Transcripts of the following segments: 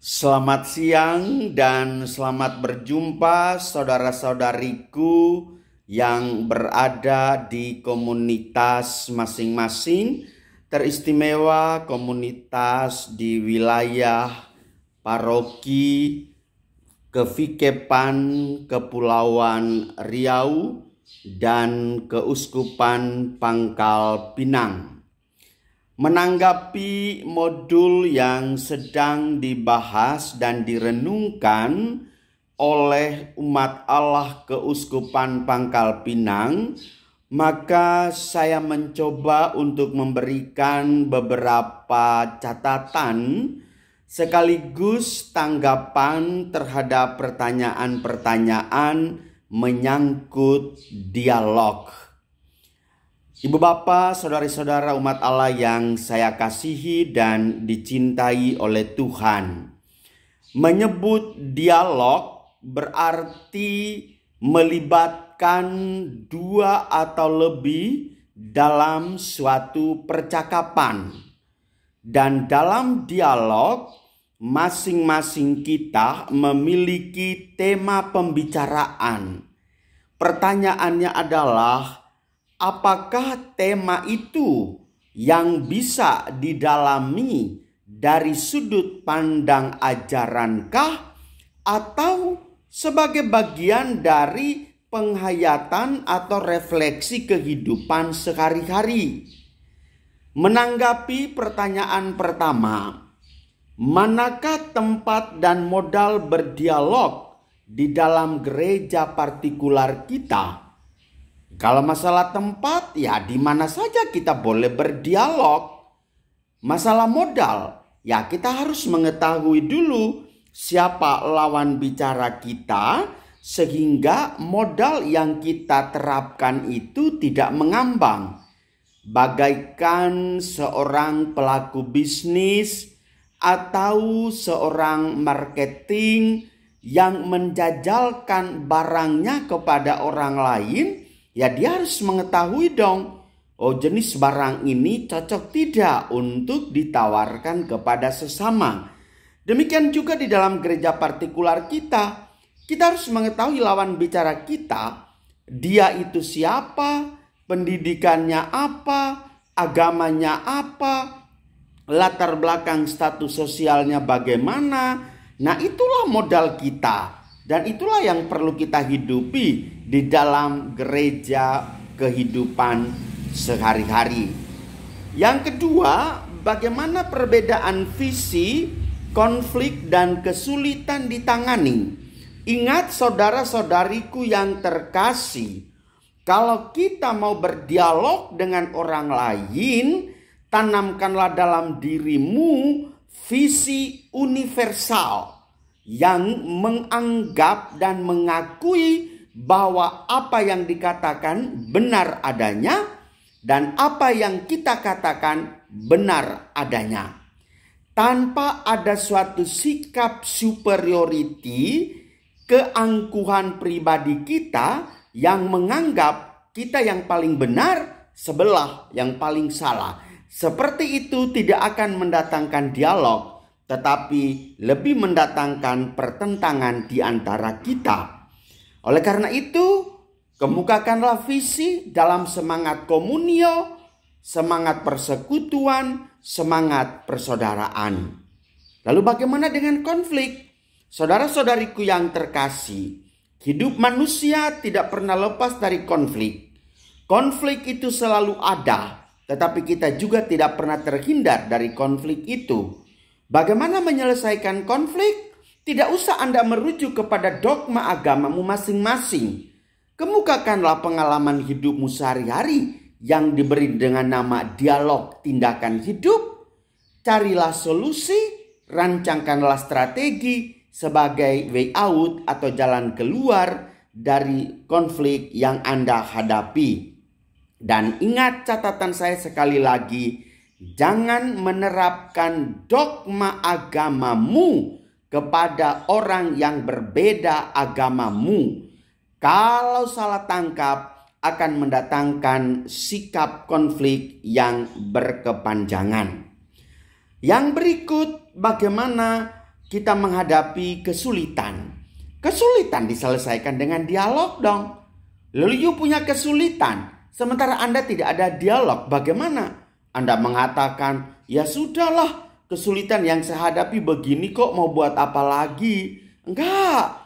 Selamat siang dan selamat berjumpa saudara-saudariku yang berada di komunitas masing-masing, teristimewa komunitas di wilayah paroki Kevikepan Kepulauan Riau dan Keuskupan Pangkal Pinang. Menanggapi modul yang sedang dibahas dan direnungkan oleh umat Allah Keuskupan Pangkal Pinang, maka saya mencoba untuk memberikan beberapa catatan sekaligus tanggapan terhadap pertanyaan-pertanyaan menyangkut dialog. Ibu bapak, saudari-saudara umat Allah yang saya kasihi dan dicintai oleh Tuhan. Menyebut dialog berarti melibatkan dua atau lebih dalam suatu percakapan. Dan dalam dialog, masing-masing kita memiliki tema pembicaraan. Pertanyaannya adalah, apakah tema itu yang bisa didalami dari sudut pandang ajarankah atau sebagai bagian dari penghayatan atau refleksi kehidupan sehari-hari? Menanggapi pertanyaan pertama, manakah tempat dan modal berdialog di dalam gereja partikular kita? Kalau masalah tempat, ya di mana saja kita boleh berdialog. Masalah modal, ya kita harus mengetahui dulu siapa lawan bicara kita, sehingga modal yang kita terapkan itu tidak mengambang. Bagaikan seorang pelaku bisnis atau seorang marketing yang menjajalkan barangnya kepada orang lain, ya dia harus mengetahui dong, oh jenis barang ini cocok tidak untuk ditawarkan kepada sesama. Demikian juga di dalam gereja partikular kita harus mengetahui lawan bicara kita, dia itu siapa, pendidikannya apa, agamanya apa, latar belakang status sosialnya bagaimana. Nah itulah modal kita. Dan itulah yang perlu kita hidupi di dalam gereja kehidupan sehari-hari. Yang kedua, bagaimana perbedaan visi, konflik, dan kesulitan ditangani. Ingat saudara-saudariku yang terkasih, kalau kita mau berdialog dengan orang lain, tanamkanlah dalam dirimu visi universal yang menganggap dan mengakui bahwa apa yang dikatakan benar adanya dan apa yang kita katakan benar adanya. Tanpa ada suatu sikap superiority, keangkuhan pribadi kita yang menganggap kita yang paling benar, sebelah yang paling salah. Seperti itu tidak akan mendatangkan dialog, tetapi lebih mendatangkan pertentangan di antara kita. Oleh karena itu, kemukakanlah visi dalam semangat komunio, semangat persekutuan, semangat persaudaraan. Lalu bagaimana dengan konflik? Saudara-saudariku yang terkasih, hidup manusia tidak pernah lepas dari konflik. Konflik itu selalu ada, tetapi kita juga tidak pernah terhindar dari konflik itu. Bagaimana menyelesaikan konflik? Tidak usah Anda merujuk kepada dogma agamamu masing-masing. Kemukakanlah pengalaman hidupmu sehari-hari yang diberi dengan nama dialog tindakan hidup. Carilah solusi, rancangkanlah strategi sebagai way out atau jalan keluar dari konflik yang Anda hadapi. Dan ingat catatan saya sekali lagi, jangan menerapkan dogma agamamu kepada orang yang berbeda agamamu. Kalau salah tangkap akan mendatangkan sikap konflik yang berkepanjangan. Yang berikut, bagaimana kita menghadapi kesulitan. Kesulitan diselesaikan dengan dialog dong. Lalu you punya kesulitan, sementara Anda tidak ada dialog, bagaimana? Anda mengatakan, ya sudahlah, kesulitan yang saya hadapi begini kok, mau buat apa lagi? Enggak,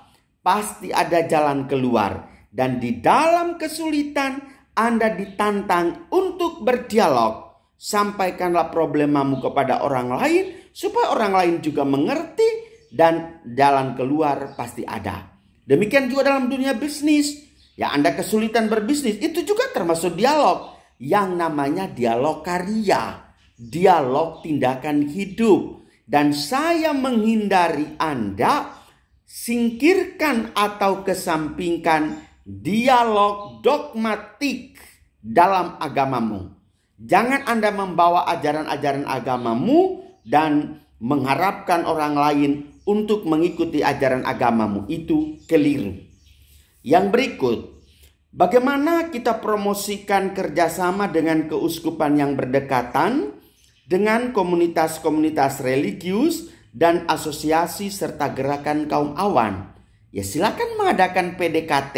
pasti ada jalan keluar. Dan di dalam kesulitan, Anda ditantang untuk berdialog. Sampaikanlah problemamu kepada orang lain, supaya orang lain juga mengerti, dan jalan keluar pasti ada. Demikian juga dalam dunia bisnis. Ya, Anda kesulitan berbisnis, itu juga termasuk dialog. Yang namanya dialog karya, dialog tindakan hidup. Dan saya menghindari Anda singkirkan atau kesampingkan dialog dogmatik dalam agamamu. Jangan Anda membawa ajaran-ajaran agamamu dan mengharapkan orang lain untuk mengikuti ajaran agamamu. Itu keliru. Yang berikut, bagaimana kita promosikan kerjasama dengan keuskupan yang berdekatan, dengan komunitas-komunitas religius dan asosiasi serta gerakan kaum awan? Ya, silakan mengadakan PDKT.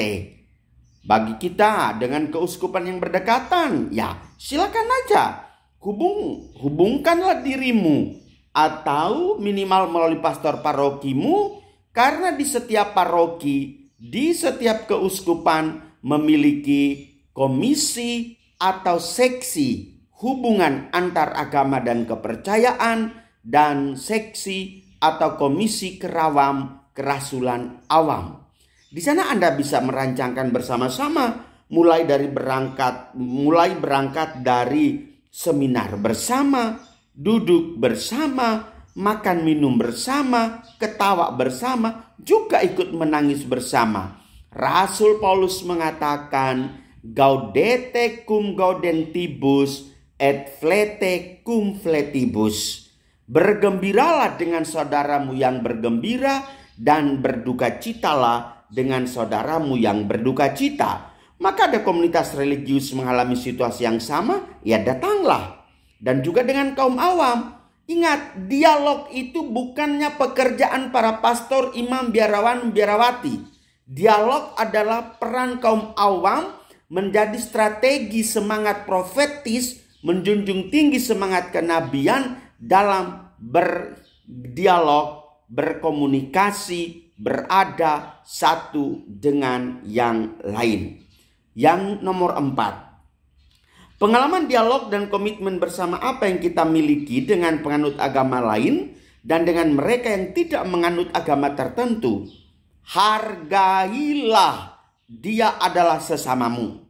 Bagi kita dengan keuskupan yang berdekatan, ya silakan aja. Hubungkanlah dirimu atau minimal melalui pastor parokimu, karena di setiap paroki, di setiap keuskupan memiliki komisi atau seksi hubungan antar agama dan kepercayaan, dan seksi atau komisi kerasulan awam. Di sana Anda bisa merancangkan bersama-sama, mulai berangkat dari seminar bersama, duduk bersama, makan minum bersama, ketawa bersama, juga ikut menangis bersama. Rasul Paulus mengatakan, gaudete cum gaudentibus et flete cum fletibus. Bergembiralah dengan saudaramu yang bergembira, dan berdukacitalah dengan saudaramu yang berduka cita. Maka ada komunitas religius mengalami situasi yang sama, ya datanglah. Dan juga dengan kaum awam. Ingat, dialog itu bukannya pekerjaan para pastor, imam, biarawan, biarawati. Dialog adalah peran kaum awam menjadi strategi semangat profetis, menjunjung tinggi semangat kenabian dalam berdialog, berkomunikasi, berada satu dengan yang lain. Yang nomor 4, pengalaman dialog dan komitmen bersama apa yang kita miliki dengan penganut agama lain dan dengan mereka yang tidak menganut agama tertentu. Hargailah, dia adalah sesamamu,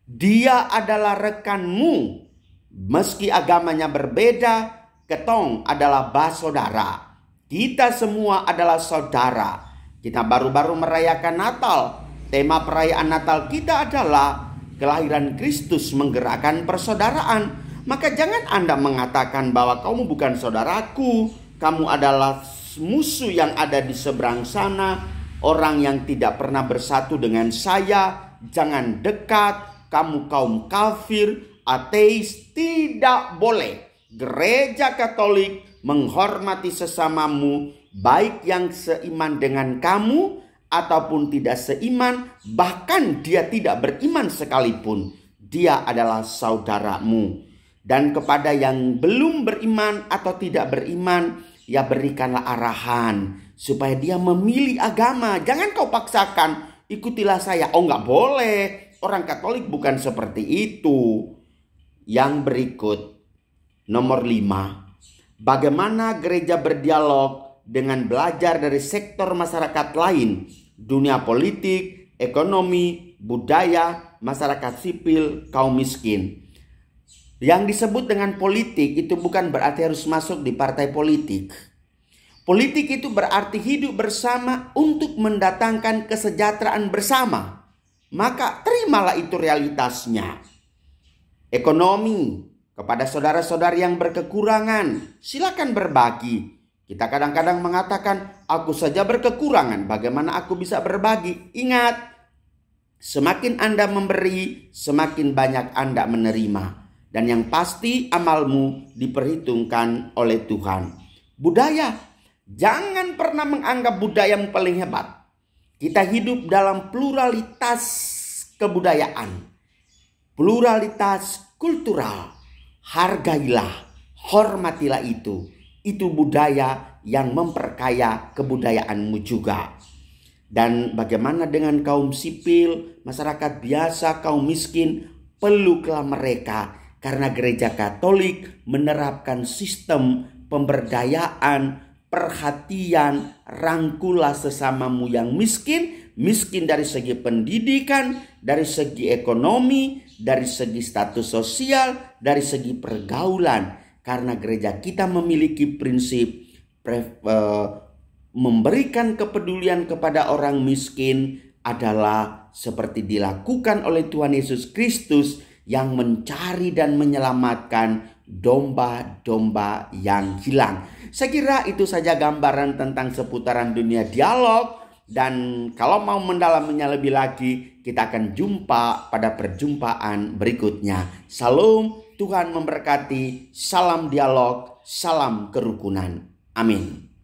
dia adalah rekanmu. Meski agamanya berbeda, ketong adalah saudara. Kita semua adalah saudara. Kita baru-baru merayakan Natal. Tema perayaan Natal kita adalah kelahiran Kristus menggerakkan persaudaraan. Maka jangan Anda mengatakan bahwa kamu bukan saudaraku, kamu adalah musuh yang ada di seberang sana, orang yang tidak pernah bersatu dengan saya, jangan dekat, kamu kaum kafir, ateis. Tidak boleh. Gereja Katolik menghormati sesamamu, baik yang seiman dengan kamu ataupun tidak seiman, bahkan dia tidak beriman sekalipun. Dia adalah saudaramu. Dan kepada yang belum beriman atau tidak beriman, ya berikanlah arahan supaya dia memilih agama. Jangan kau paksakan, ikutilah saya. Oh, nggak boleh. Orang Katolik bukan seperti itu. Yang berikut, nomor 5. Bagaimana gereja berdialog dengan belajar dari sektor masyarakat lain, dunia politik, ekonomi, budaya, masyarakat sipil, kaum miskin. Yang disebut dengan politik itu bukan berarti harus masuk di partai politik. Politik itu berarti hidup bersama untuk mendatangkan kesejahteraan bersama. Maka terimalah itu realitasnya. Ekonomi, kepada saudara-saudara yang berkekurangan, silakan berbagi. Kita kadang-kadang mengatakan, aku saja berkekurangan, bagaimana aku bisa berbagi? Ingat, semakin Anda memberi, semakin banyak Anda menerima. Dan yang pasti amalmu diperhitungkan oleh Tuhan. Budaya, Jangan pernah menganggap budaya yang paling hebat. Kita hidup dalam pluralitas kebudayaan, pluralitas kultural. Hargailah, hormatilah itu. Itu budaya yang memperkaya kebudayaanmu juga. Dan bagaimana dengan kaum sipil, masyarakat biasa, kaum miskin? Peluklah mereka, karena gereja Katolik menerapkan sistem pemberdayaan, perhatian, rangkulah sesamamu yang miskin. Miskin dari segi pendidikan, dari segi ekonomi, dari segi status sosial, dari segi pergaulan. Karena gereja kita memiliki prinsip memberikan kepedulian kepada orang miskin adalah seperti dilakukan oleh Tuhan Yesus Kristus yang mencari dan menyelamatkan domba-domba yang hilang. Saya kira itu saja gambaran tentang seputaran dunia dialog. Dan kalau mau mendalaminya lebih lagi, kita akan jumpa pada perjumpaan berikutnya. Salam, Tuhan memberkati. Salam dialog, salam kerukunan. Amin.